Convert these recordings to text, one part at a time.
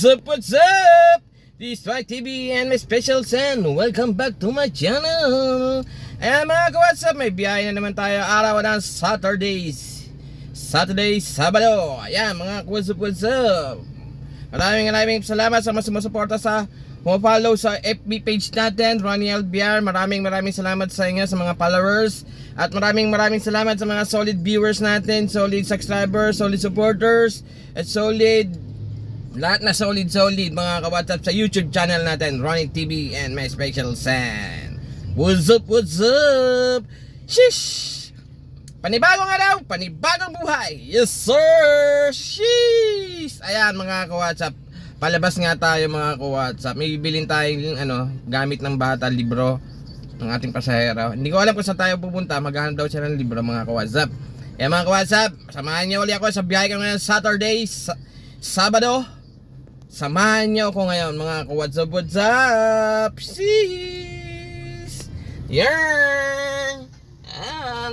What's up, what's up? This is Strike TV and my special son. Welcome back to my channel. Ayan mga ka-what's up, may biyahe na naman tayo araw ng Saturday, Sabado. Ayan mga ka-what's up, what's up? Maraming salamat sa mga sumusuporta sa follow sa FB page natin, Ronnie LBR. Maraming salamat sa inyo sa mga followers. At maraming salamat sa mga solid viewers natin, solid subscribers, solid supporters, at solid lahat na solid mga ka-WhatsApp sa YouTube channel natin, Ronnie TV and my special son. What's up? Shish! Panibagong araw, panibagong buhay. Yes sir! Shish! Ayan mga ka-WhatsApp, palabas nga tayo mga ka-WhatsApp. May bibilin tayong gamit ng bata, libro ng ating pasahero. Hindi ko alam kung saan tayo pupunta. Maghahanap daw siya ng libro mga ka-WhatsApp. Ayan mga ka-WhatsApp, samahan niyo ulit ako sa biyahe ko ngayon Saturday, Sabado. Samahan niyo ako ngayon mga ka-what's up? Sis! Yan! Yan!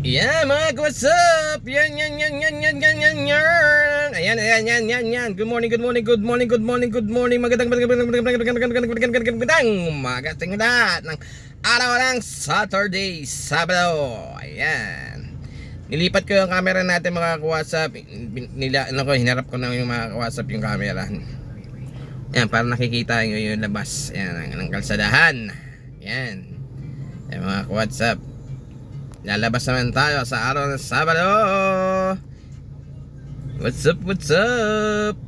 Yeah, mga what's up? Yan. Ayan. Good morning. Magandang umaga lahat ng araw ng Saturday, Sabado. Ayan. Nilipat ko yung camera natin mga ka-WhatsApp. Hinarap ko na yung mga ka-WhatsApp yung camera. Ayan, para nakikita nyo yung labas. Ayan, ng kalsadahan. Ayan. Ayan mga ka-WhatsApp. Lalabas naman tayo sa araw ng Sabado. What's up?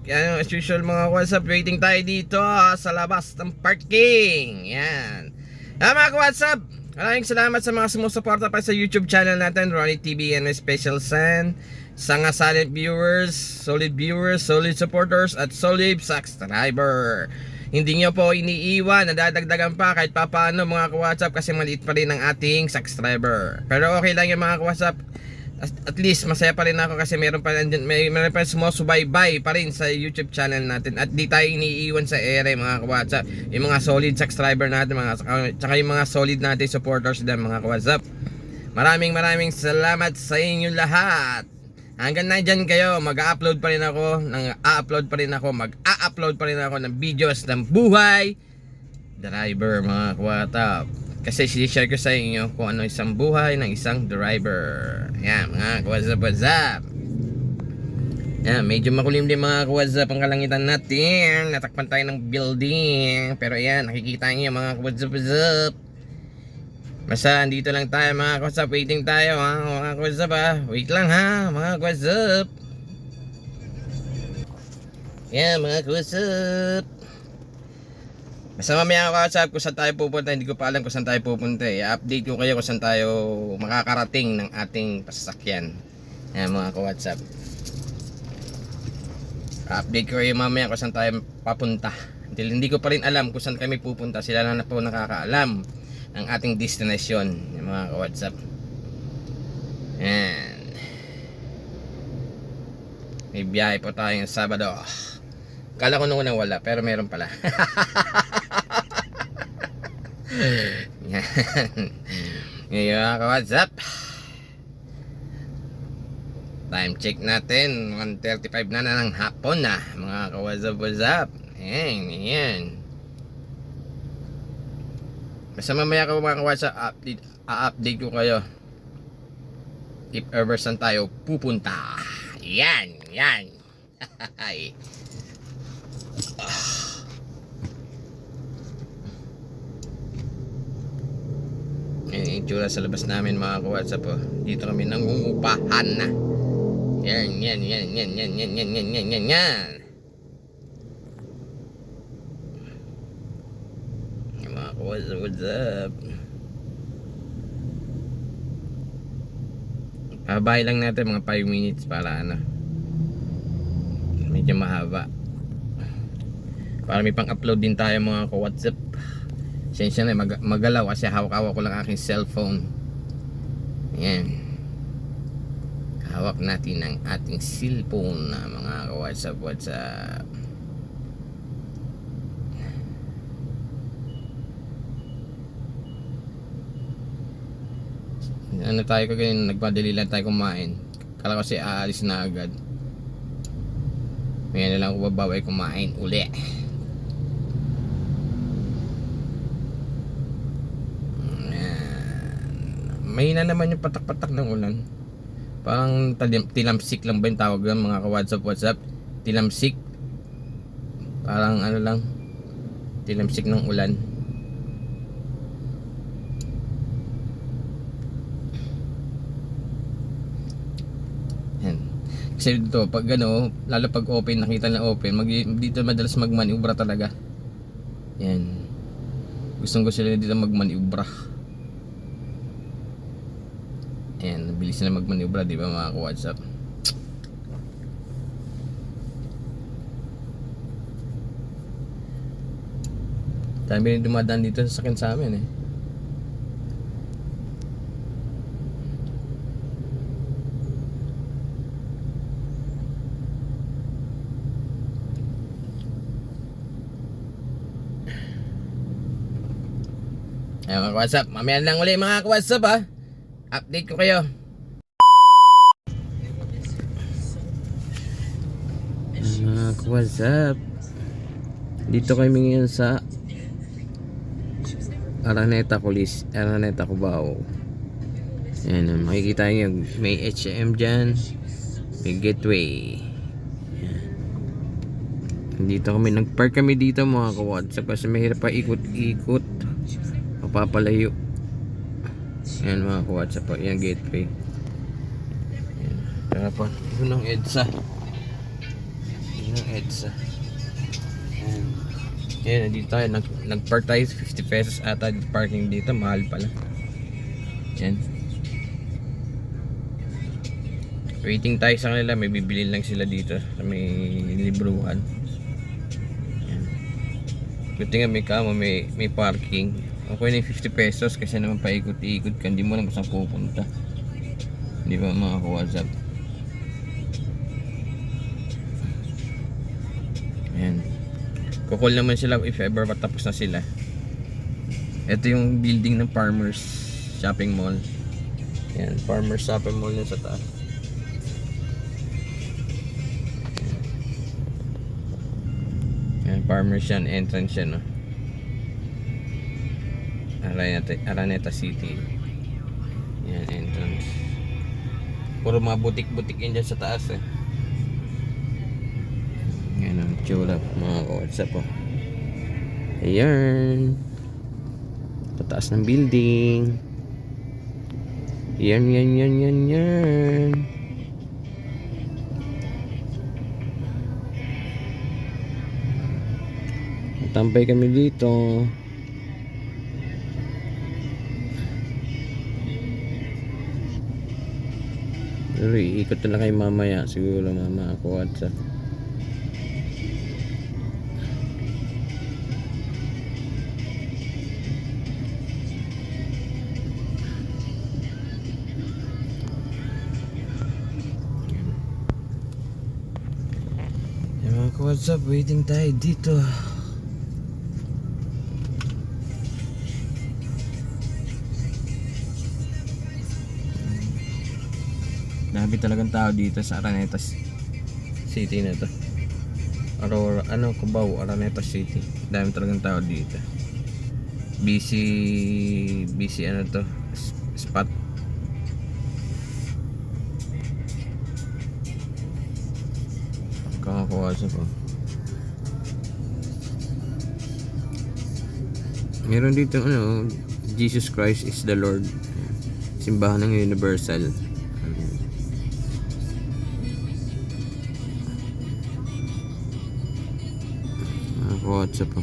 Yan, as usual mga WhatsApp, waiting tayo dito sa labas ng parking. Yan. Mga WhatsApp, maraming salamat sa mga sumusuporta pa sa YouTube channel natin, Ronnie TV and my special son. Sa nga silent viewers, solid supporters, at solid subscriber. Hindi nyo po iniiwan, nadadagdagan pa kahit papaano mga ka-WhatsApp kasi maliit pa rin ang ating subscriber. Pero okay lang yung mga ka-WhatsApp. At least masaya pa rin ako kasi meron pa sumusubaybay pa rin sa YouTube channel natin. At di tayo iniiwan sa ere mga ka-WhatsApp. Yung mga solid subscriber natin, tsaka yung mga solid natin supporters din mga ka-WhatsApp. Maraming salamat sa inyo lahat. Hanggang nandyan kayo, mag-upload pa rin ako ng videos ng buhay driver mga ka-WhatsApp. Kasi share ko sa inyo kung ano isang buhay ng isang driver. Ayan mga ka-WhatsApp. Ayan, medyo makulimlim mga ka-WhatsApp ang kalangitan natin. Natakpan tayo ng building. Pero ayan, nakikita nyo mga ka-WhatsApp. Basta andito lang tayo mga ka-WhatsApp. Waiting tayo mga ka-WhatsApp Wait lang mga ka-WhatsApp. Yan mga ka-WhatsApp. Basta mamaya ka-WhatsApp kung saan tayo pupunta. Hindi ko pa alam kung saan tayo pupunta I-update ko kayo kung saan tayo makakarating ng ating pasasakyan. Yan mga ka-WhatsApp. Update ko kayo mamaya kung saan tayo papunta. Hindi ko pa rin alam kung saan kami pupunta. Sila na po nakakaalam ang ating destination, yung mga ka-WhatsApp. Ayan. May biyahe po tayong Sabado. Kala ko nung unang wala, pero meron pala. Yan. Ngayon mga ka-WhatsApp, time check natin 1:35 na ng hapon na mga ka-WhatsApp. Ayan. Basta mamaya ko mga ka-WhatsApp, update ko kayo if ever saan tayo pupunta. Yan. Yan yung itsura sa labas namin mga ka-WhatsApp Dito kami nangungupahan na. Yan What's up? Pabahay lang natin mga 5 minutes para medyo mahaba. Para may pang-upload din tayo mga ka-WhatsApp. Sensya na magalaw kasi hawak-hawak ko lang aking cellphone. Ayan. Hawak natin ang ating cellphone na mga ka-WhatsApp. Ano tayo kagayon, nagpadali lang tayo kumain. Kala ko kasi aalis na agad. Ngayon na lang ako babaway kumain uli. Mahina naman yung patak-patak ng ulan. Parang tilamsik lang ba yung tawag yan mga ka-WhatsApp? Tilamsik. Parang ano lang, tilamsik ng ulan. Yan. Kasi dito, pag ano, lalo pag open, nakita na open, dito madalas magmaniubra talaga. Yan. Gustong gusto nila dito magmaniubra. Ayan, nabilis na magmaniubra, di ba mga ka-WhatsApp? Dami rin dumadaan dito sa akin sa amin eh. Ayan mga ka-WhatsApp, mamaya lang ulit mga ka-WhatsApp ha. Update ko kayo. Mga ka-WhatsApp, dito kami ngayon sa Araneta Cubao. Ayan, makikita nyo may H&M dyan, may Gateway. Ayan. Dito kami, nagpark kami dito mga ka-WhatsApp kasi mahirap pa ikot-ikot, mapapalayo. Ayan mga ka-WhatsApp po, yan Gateway. Ayan. Tara po, ito ng EDSA. Ayan. Ayan, nandito tayo, nagpark tayo, 50 pesos ata parking dito, mahal pala. Ayan. Waiting tayo sa kanila, may bibili lang sila dito sa may libruhan. Ayan. Buti nga may kama, may parking. Okay na yung 50 pesos kasi naman paikot-ikot ka, hindi mo lang saan pupunta. Di ba mga ka-WhatsApp? Ayan. Kukul naman sila if ever patapos na sila. Ito yung building ng Farmers Shopping Mall. Ayan, Farmers Shopping Mall yun sa taas. Ayan, Farmers yan, entrance yan, no? Araneta City. Yan, entrance. Puro mga butik-butik yan dyan sa taas eh. Yan ang tsura mga ka-WhatsApp po. Ayan. Pataas ng building. Yan. Tampay kami dito. Pero iikot na lang kayo mamaya siguro mga ka-WhatsApp. Mga ka-WhatsApp, waiting tayo dito. Dami talagang tao dito sa Araneta City na to. Cubao, Araneta City. Dami talagang tao dito. Busy spot. Kakakuwasa po. Meron dito Jesus Christ is the Lord. Simbahan ng Universal. WhatsApp po.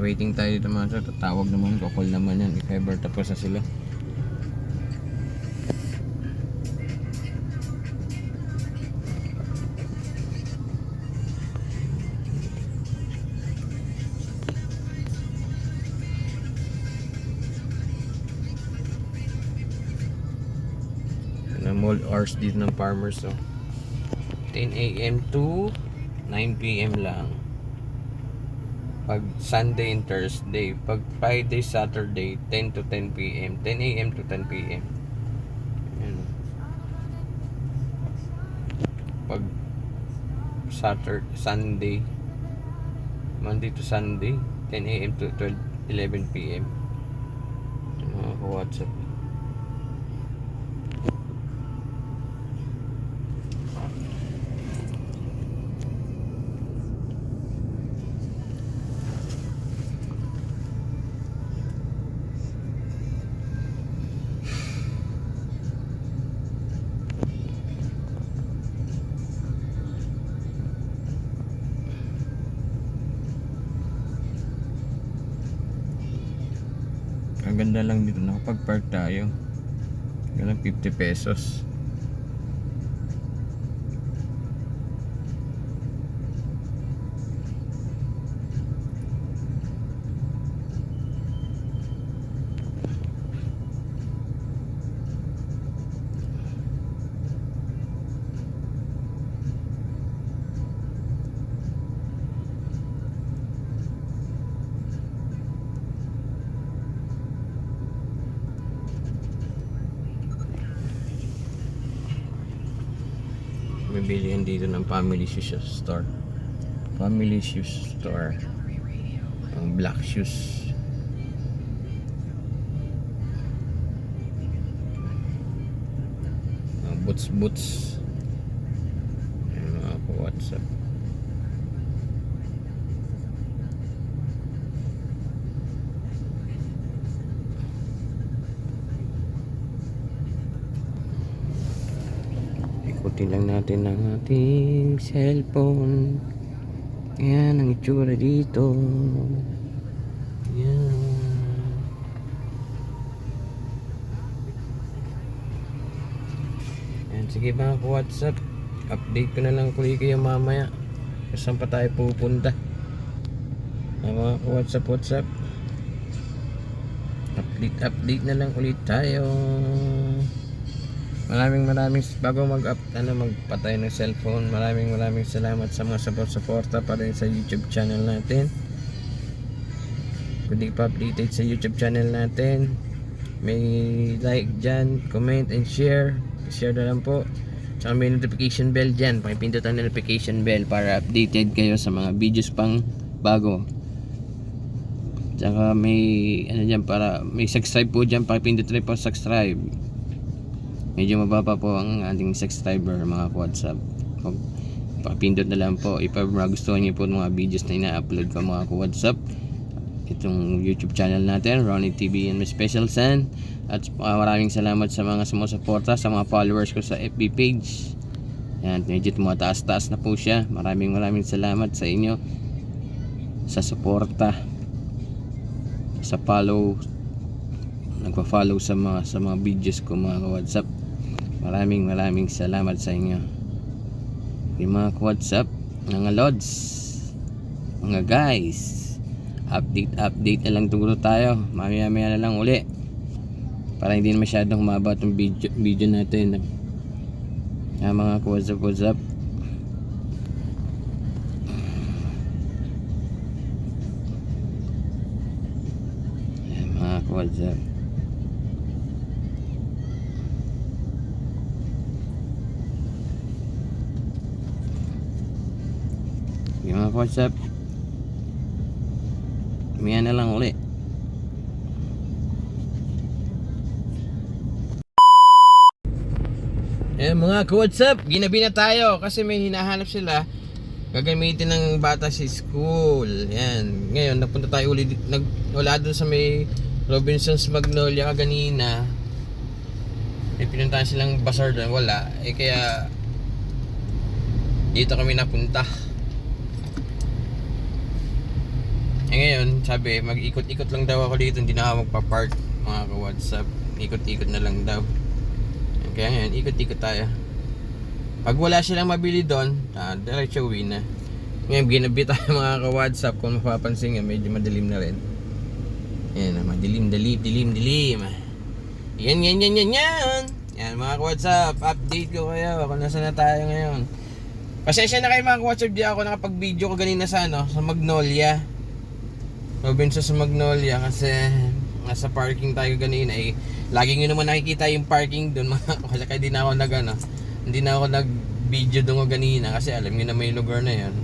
Waiting tayo dito mga sir, tatawag naman, kukul naman yan if ever tapos na sila. normal hours dito ng farmers. So 10 a.m. to 9 p.m. lang pag Sunday and Thursday. Pag Friday, Saturday, 10 to 10 p.m. 10 a.m. to 10 p.m. Ayan. Pag Sunday, Monday to Sunday, 10 a.m. to 11 p.m. Mga ka-WhatsApp. Ang ganda lang dito, nakapag-park tayo. Ganun 50 pesos. Bibilihan dito ng Family Shoes Store. Family Shoes Store. Ang black shoes. Ang boots. Ayan mga ka-WhatsApp. Ikutin lang natin ang ating cellphone. Ayan ang itsura dito. Ayan. Ayan, sige mga ka-WhatsApp, update ko na lang kulit kayo mamaya kung saan pa tayo pupunta. Ayan, mga ka-WhatsApp, update na lang ulit tayo. Maraming bago magpatay ng cellphone, maraming salamat sa mga suporta pa rin sa YouTube channel natin. Kung di pa updated sa YouTube channel natin, may like dyan, comment and share na lang po. Tsaka may notification bell dyan, pakipindot ang notification bell para updated kayo sa mga videos pang bago. Tsaka may para may subscribe po dyan, pakipindot rin po subscribe. Medyo mababa po ang ating subscriber mga ka-WhatsApp. Pakipindot na lang po if magustuhan niyo po mga videos na ina-upload ko mga ka-WhatsApp. Itong YouTube channel natin, Ronnie TV and my Special Son. At maraming salamat sa mga sumusuporta, sa mga followers ko sa FB page. Yan, medyo tumataas-taas na po siya. Maraming salamat sa inyo sa suporta, sa follow, nagpa-follow sa mga videos ko mga ka-WhatsApp. Maraming salamat sa inyo. Yung mga ka-WhatsApp, mga lods, mga guys, update na lang siguro tayo. Mamaya na lang uli para hindi na masyadong humaba itong video natin. Mga ka-WhatsApp. Mga ka-WhatsApp, yung mga ka-WhatsApp, mamaya na lang uli. Mga ka-WhatsApp, ginabi na tayo kasi may hinahanap sila gagamitin ng bata sa school. Yan. Ngayon napunta tayo ulit, wala doon sa may Robinson's Magnolia kaganina. May pinuntahan silang bazaar doon, wala. Kaya dito kami napunta. Ngayon, sabi, mag-ikot-ikot lang daw ako dito, hindi na ako magpa-park mga ka-WhatsApp. Ikot-ikot na lang daw. Kaya ngayon, ikot-ikot tayo. Pag wala silang mabili doon, diretso uwi na. Ngayon, ginabi tayo mga ka-WhatsApp. Kung mapapansin nga, medyo madilim na rin. Yan, madilim. Yan. Yan mga ka-WhatsApp, update ko kayo kung nasa na tayo ngayon. Pasensya na kayo mga ka-WhatsApp, di ako nakapag-video ko ganina sa sa Magnolia. Robinson sa Magnolia kasi nasa parking tayo ganina eh. Lagi nyo naman nakikita yung parking doon mga kasi kaya di na ako hindi na ako nag-video doon ganina kasi alam nyo na may lugar na yan.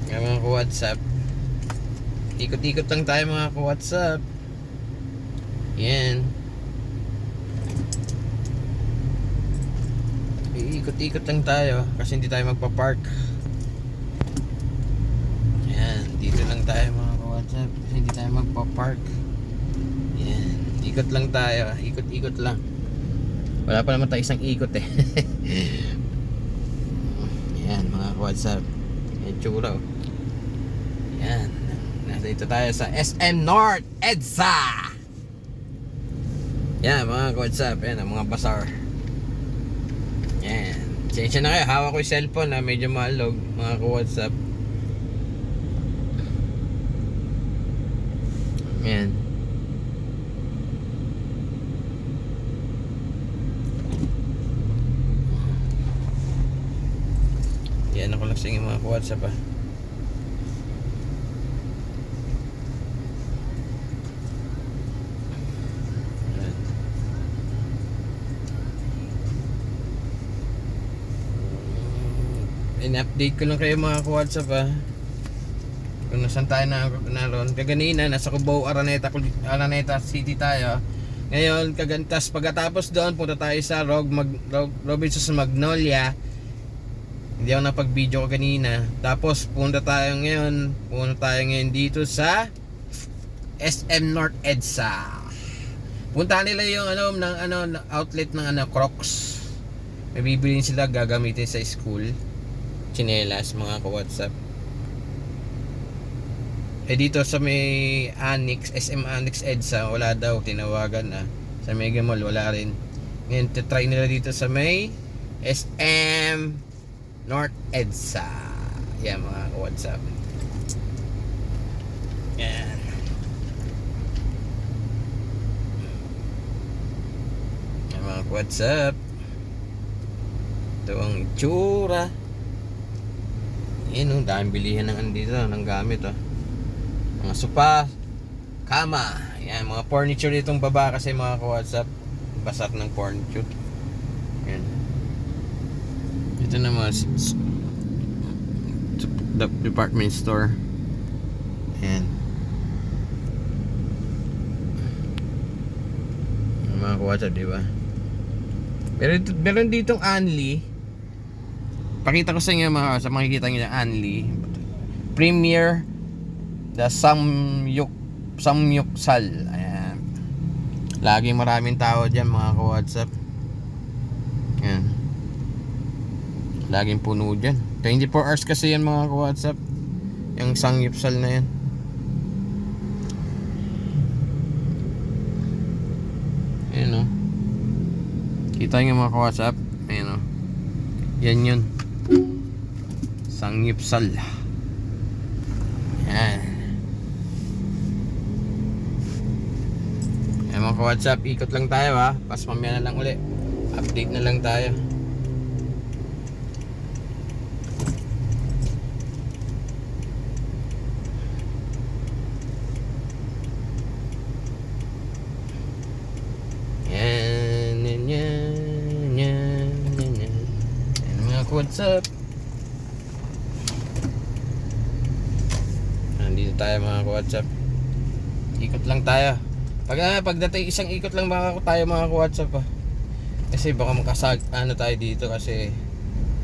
Kaya mga ka-WhatsApp, ikot-ikot lang tayo mga ka-WhatsApp. Yan. Iikot-ikot lang tayo kasi hindi tayo magpa-park. Yan, dito lang tayo mga ka-WhatsApp kasi hindi tayo magpa-park. Yan, ikot lang tayo, ikot-ikot lang. Wala pa naman tayo isang ikot eh. Yan mga ka-WhatsApp, yan tsura oh. Yan, nasa dito tayo sa SM North EDSA. Yan mga ka-WhatsApp, yan ang mga bazaar. Yan, sensya na kayo, hawak ko yung cellphone na medyo maalog mga ka-WhatsApp. Yan. Yan ako lang sa inyo mga ka-WhatsApp ah. In-update ko lang kayo mga ka-WhatsApp ah. Kung nasan tayo naroon. Kaganina nasa Cubao, Araneta City tayo. Ngayon kagantas pagkatapos doon punta tayo sa Robinson sa Magnolia. Hindi ako napag-video ko kanina. Tapos punta tayo ngayon dito sa SM North EDSA. Puntahan nila yung outlet ng Crocs. May bibilin sila gagamitin sa school. Chinelas mga ka-WhatsApp. Dito sa may Annex, SM Annex EDSA wala daw, tinawagan na. Sa Mega Mall wala rin. Ngayon try nila dito sa may SM North EDSA. Yan mga ka-WhatsApp. Yan. Yan mga ka-WhatsApp. Ito ang itsura. Yan o, daming bilihan ng andito ng gamit oh. Mga sopa, kama, yan, mga furniture ditong baba kasi mga ka-WhatsApp, basat ng furniture. Yan. Ito naman the department store. Yan. Mga ka-WhatsApp, di ba? Meron ditong Anli. Pakita ko sa inyo mga sa makikita niyo Anli. Premier the Samyuksal. Ayan. Laging maraming tao diyan mga ka-WhatsApp. Ayan. Laging puno diyan. 24 hours kasi yan mga ka-WhatsApp. Yung Samyuksal na yan. Ayan o. Kita nyo mga ka-WhatsApp. Ayan o. Yan yun. Samyuksal. Ayan. Mga ka-WhatsApp, ikot lang tayo ha. Pas mamaya na lang uli. Update na lang tayo. Yan mga ka-WhatsApp. Nandito tayo mga ka-WhatsApp. Ikot lang tayo. Pagdating isang ikot lang tayo mga ka-WhatsApp kasi baka makasag tayo dito kasi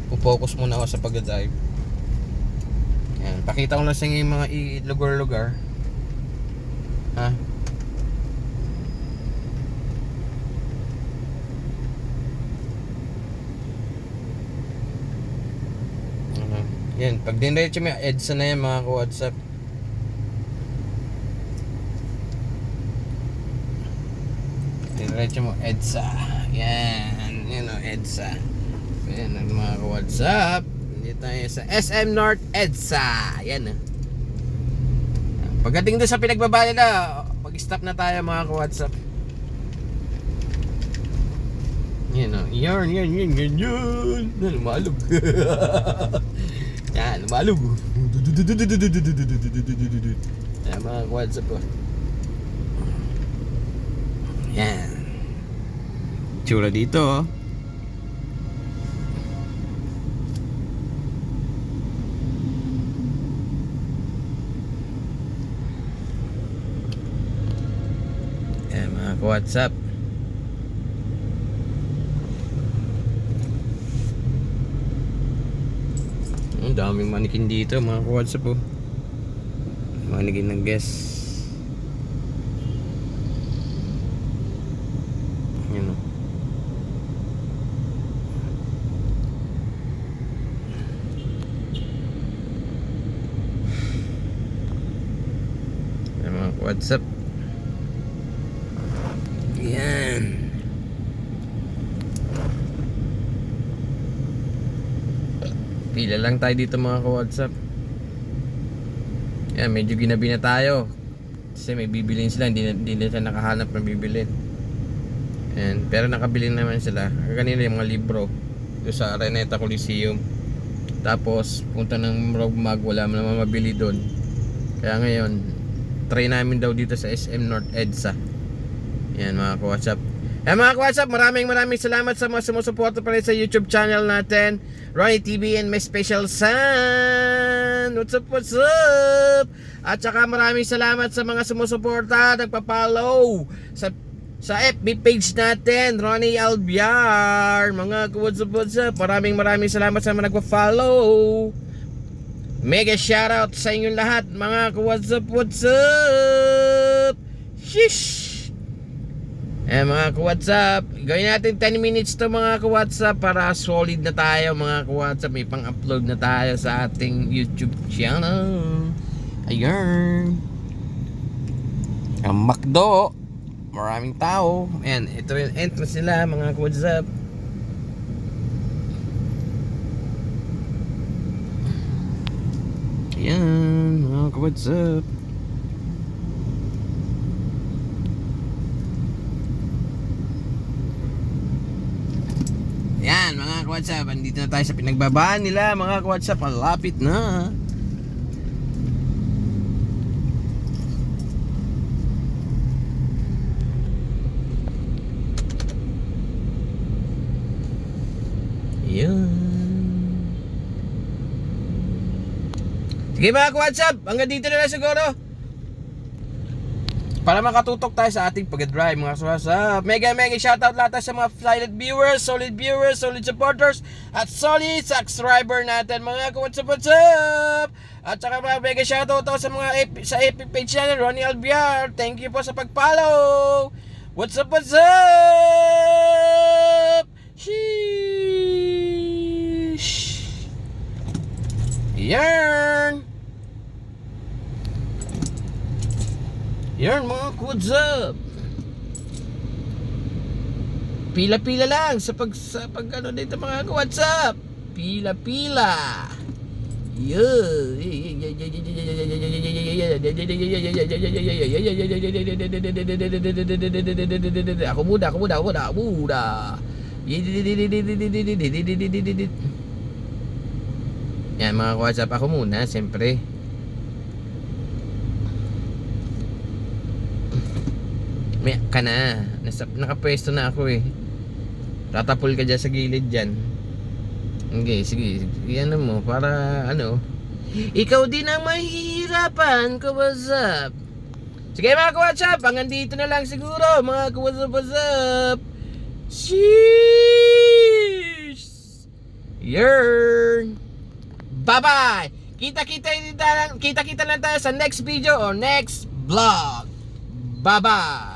pupokus muna ako sa pag-drive. Yan, pakita ko lang sa inyo yung mga lugar-lugar ha. Yan, pag dinretso mo EDSA na yan mga ka-WhatsApp. Diretso mo EDSA. Yan, yun o EDSA. Yan ang mga ka-WhatsApp. Dito tayo sa SM North EDSA. Yan o. Pagdating doon sa pinagbaba nila, mag-stop na tayo mga ka-WhatsApp. Yan o. Yan. Lumalog. Yan, lumalog. Yan mga ka-WhatsApp po. Yan. Tsura dito oh. Yan mga ka-WhatsApp. Ang daming manikin dito mga ka-WhatsApp oh. Manikin ng guest. Yan oh. Yan mga ka-WhatsApp. Yan. Pila lang tayo dito mga ka-WhatsApp. Yan, medyo ginabi na tayo. Kasi may bibilin sila, hindi na sila nakahanap ng bibilin. Yan, pero nakabili naman sila. Kanina yung mga libro doon sa Araneta Coliseum. Tapos punta ng Rogmag, wala naman mabili doon. Kaya ngayon, try namin daw dito sa SM North EDSA. Yan mga ka-WhatsApp. Mga ka-WhatsApp, maraming salamat sa mga sumusuporta pa rin sa YouTube channel natin, Ronnie TV and my special son. What's up? At saka maraming salamat sa mga sumusuporta, nagpa-follow sa FB page natin, Ronnie Albiar. Mga ka-WhatsApp, maraming salamat sa mga nagpa-follow. Mega shoutout sa inyong lahat, mga ka-WhatsApp. Shish! Mga ka-WhatsApp, gawin natin 10 minutes to mga ka-WhatsApp para solid na tayo mga ka-WhatsApp. May pang-upload na tayo sa ating YouTube channel. Ayan. Ang McDo, maraming tao. Ayan, ito yung entrance nila mga ka-WhatsApp. Ayan mga ka-WhatsApp. Yan mga ka-WhatsApp, andito na tayo sa pinagbabaan nila mga ka-WhatsApp, malapit na. Yan. Sige mga ka-WhatsApp, hanggang dito na lang siguro. Para makatutok tayo sa ating pag-drive mga ka-WhatsApp. Mega shoutout lahat sa mga silent viewers, solid supporters, at solid subscriber natin mga ka-WhatsApp. At saka mga mega shoutout sa mga sa FB page natin, Ronnie Albiar. Thank you po sa pag-follow. What's up? Sheesh. Yan mga ka-WhatsApp. Pila-pila lang sa pag ano dito mga ka-WhatsApp. Pila-pila. Ako muna. Yan mga ka-WhatsApp, ako muna siyempre. May ka na. Nakapwesto na ako eh. Tatapol ka dyan sa gilid dyan. Okay, sige. Ano mo, para ano. Ikaw din ang mahihirapan, ka-WhatsApp. Sige mga ka-WhatsApp, hanggang dito na lang siguro. Mga ka-WhatsApp. Sheesh! Yearn! Bye-bye! Kita-kita lang tayo sa next video or next vlog. Bye-bye!